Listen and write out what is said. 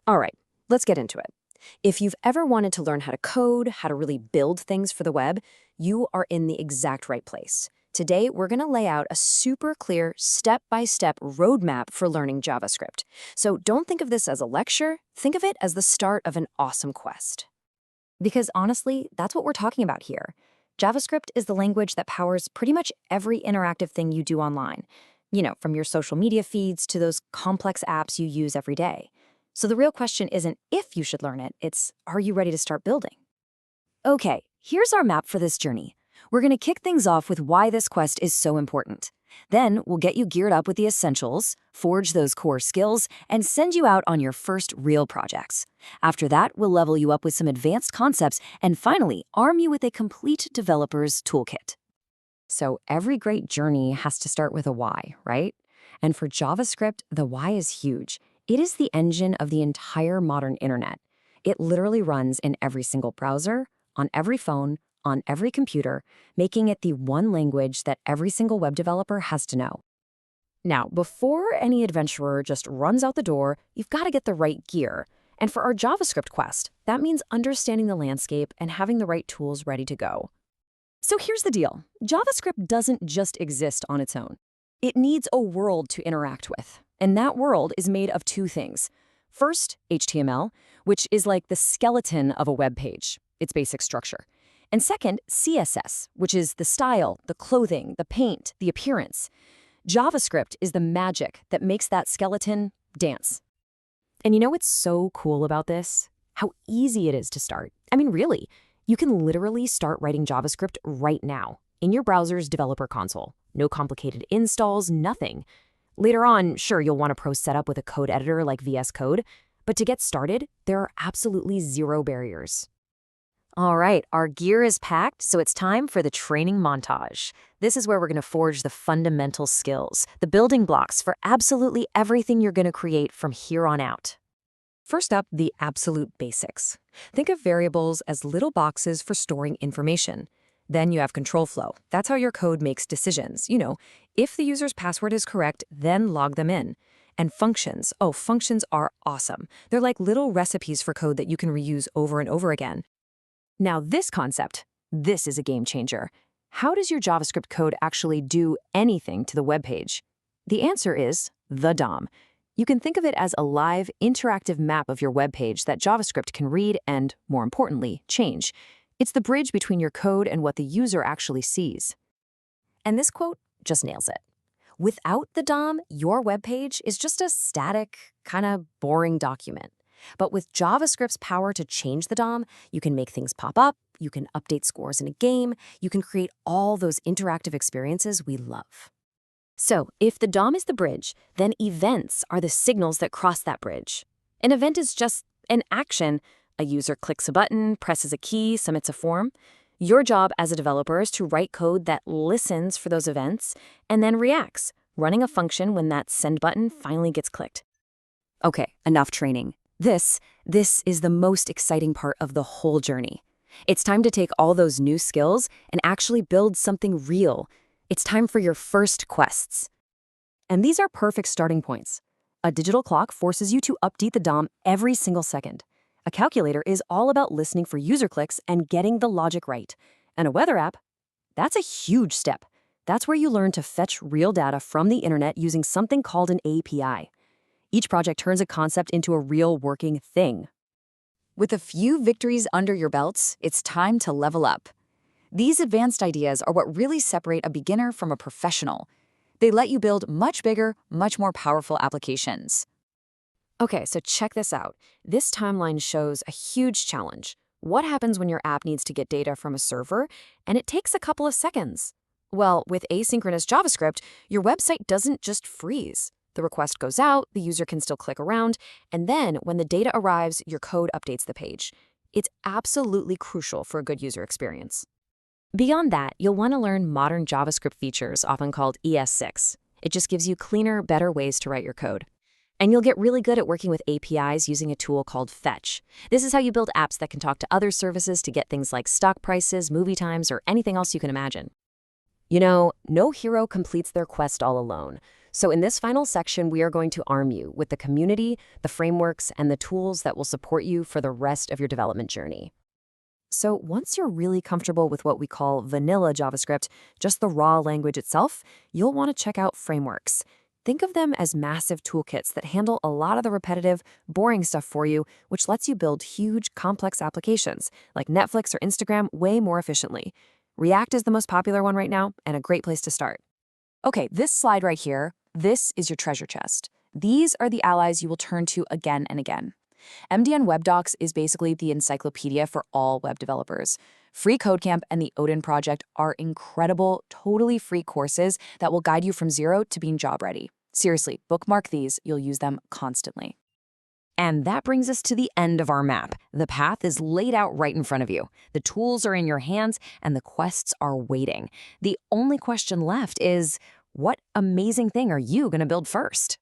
All right, let's get into it. If you've ever wanted to learn how to code, how to really build things for the web, you are in the exact right place. Today, we're going to lay out a super clear step-by-step roadmap for learning JavaScript. So don't think of this as a lecture, think of it as the start of an awesome quest. Because honestly, that's what we're talking about here. JavaScript is the language that powers pretty much every interactive thing you do online. From your social media feeds to those complex apps you use every day. So the real question isn't if you should learn it, it's are you ready to start building? Okay, here's our map for this journey. We're going to kick things off with why this quest is so important. Then we'll get you geared up with the essentials, forge those core skills, and send you out on your first real projects. After that, we'll level you up with some advanced concepts and finally arm you with a complete developer's toolkit. So every great journey has to start with a why, right? And for JavaScript, the why is huge. It is the engine of the entire modern internet. It literally runs in every single browser, on every phone, on every computer, making it the one language that every single web developer has to know. Now, before any adventurer just runs out the door, you've got to get the right gear. And for our JavaScript quest, that means understanding the landscape and having the right tools ready to go. So here's the deal. JavaScript doesn't just exist on its own. It needs a world to interact with. And that world is made of two things. First, HTML, which is like the skeleton of a web page, its basic structure. And second, CSS, which is the style, the clothing, the paint, the appearance. JavaScript is the magic that makes that skeleton dance. And you know what's so cool about this? How easy it is to start. I mean, really, you can literally start writing JavaScript right now in your browser's developer console. No complicated installs, nothing. Later on, sure, you'll want a pro setup with a code editor like VS Code, but to get started, there are absolutely zero barriers. All right, our gear is packed, so it's time for the training montage. This is where we're going to forge the fundamental skills, the building blocks for absolutely everything you're going to create from here on out. First up, the absolute basics. Think of variables as little boxes for storing information. Then you have control flow. That's how your code makes decisions. If the user's password is correct, then log them in. And functions. Oh, functions are awesome. They're like little recipes for code that you can reuse over and over again. Now this concept, this is a game changer. How does your JavaScript code actually do anything to the web page? The answer is the DOM. You can think of it as a live, interactive map of your web page that JavaScript can read and, more importantly, change. It's the bridge between your code and what the user actually sees. And this quote just nails it. Without the DOM, your web page is just a static, kind of boring document. But with JavaScript's power to change the DOM, you can make things pop up, you can update scores in a game, you can create all those interactive experiences we love. So, if the DOM is the bridge, then events are the signals that cross that bridge. An event is just an action. A user clicks a button, presses a key, submits a form. Your job as a developer is to write code that listens for those events and then reacts, running a function when that send button finally gets clicked. Okay, enough training. This is the most exciting part of the whole journey. It's time to take all those new skills and actually build something real. It's time for your first quests. And these are perfect starting points. A digital clock forces you to update the DOM every single second. A calculator is all about listening for user clicks and getting the logic right. And a weather app, that's a huge step. That's where you learn to fetch real data from the internet using something called an API. Each project turns a concept into a real working thing. With a few victories under your belts, it's time to level up. These advanced ideas are what really separate a beginner from a professional. They let you build much bigger, much more powerful applications. Okay, so check this out. This timeline shows a huge challenge. What happens when your app needs to get data from a server, and it takes a couple of seconds? Well, with asynchronous JavaScript, your website doesn't just freeze. The request goes out, the user can still click around, and then when the data arrives, your code updates the page. It's absolutely crucial for a good user experience. Beyond that, you'll want to learn modern JavaScript features, often called ES6. It just gives you cleaner, better ways to write your code. And you'll get really good at working with APIs using a tool called Fetch. This is how you build apps that can talk to other services to get things like stock prices, movie times, or anything else you can imagine. No hero completes their quest all alone. So in this final section, we are going to arm you with the community, the frameworks, and the tools that will support you for the rest of your development journey. So once you're really comfortable with what we call vanilla JavaScript, just the raw language itself, you'll want to check out frameworks. Think of them as massive toolkits that handle a lot of the repetitive, boring stuff for you, which lets you build huge, complex applications like Netflix or Instagram way more efficiently. React is the most popular one right now and a great place to start. Okay, this slide right here, this is your treasure chest. These are the allies you will turn to again and again. MDN Web Docs is basically the encyclopedia for all web developers. Free Codecamp and the Odin Project are incredible, totally free courses that will guide you from zero to being job ready. Seriously, bookmark these, you'll use them constantly. And that brings us to the end of our map. The path is laid out right in front of you. The tools are in your hands, and the quests are waiting. The only question left is, what amazing thing are you going to build first?